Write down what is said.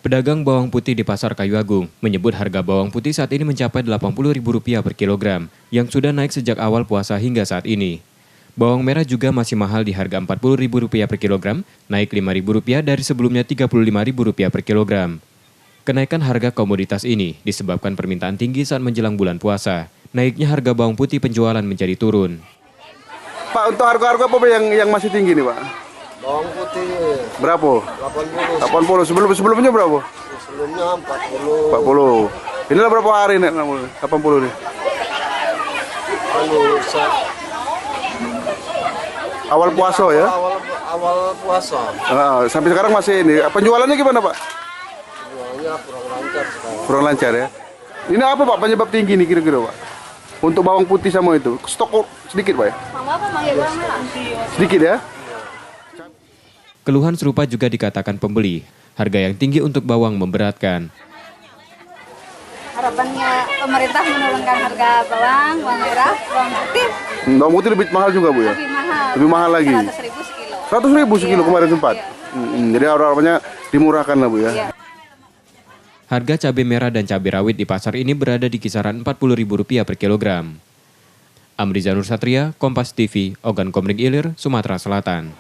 Pedagang bawang putih di Pasar Kayu Agung menyebut harga bawang putih saat ini mencapai Rp80.000 per kilogram, yang sudah naik sejak awal puasa hingga saat ini. Bawang merah juga masih mahal di harga Rp40.000 per kilogram, naik Rp5.000 dari sebelumnya Rp35.000 per kilogram. Kenaikan harga komoditas ini disebabkan permintaan tinggi saat menjelang bulan puasa. Naiknya harga bawang putih penjualan menjadi turun. Pak, untuk harga-harga apa yang masih tinggi nih, Pak? Bawang putih Berapa? 80. 80. Sebelumnya berapa? Sebelumnya 40. 40. Inilah berapa hari nih 80 nih? Awal puasa ya? Awal puasa. Sampai sekarang masih ini. Penjualannya gimana, Pak? Jualnya kurang lancar sekarang. Kurang lancar ya. Ini apa, Pak, penyebab tinggi nih kira-kira, Pak? Untuk bawang putih sama itu. Stok sedikit, Pak ya? Sedikit ya? Keluhan serupa juga dikatakan pembeli. Harga yang tinggi untuk bawang memberatkan. Harapannya pemerintah menurunkan harga bawang merah, bawang putih. Bawang putih lebih mahal juga, Bu ya? Lebih mahal. Lebih mahal lagi. 100.000 sekilo. 100.000 sekilo kemarin sempat. Iya. Jadi harapannya dimurahkan lah, Bu ya. Iya. Harga cabai merah dan cabai rawit di pasar ini berada di kisaran Rp40.000 per kilogram. Amriza Nur Satria, Kompas TV, Ogan Komering Ilir, Sumatera Selatan.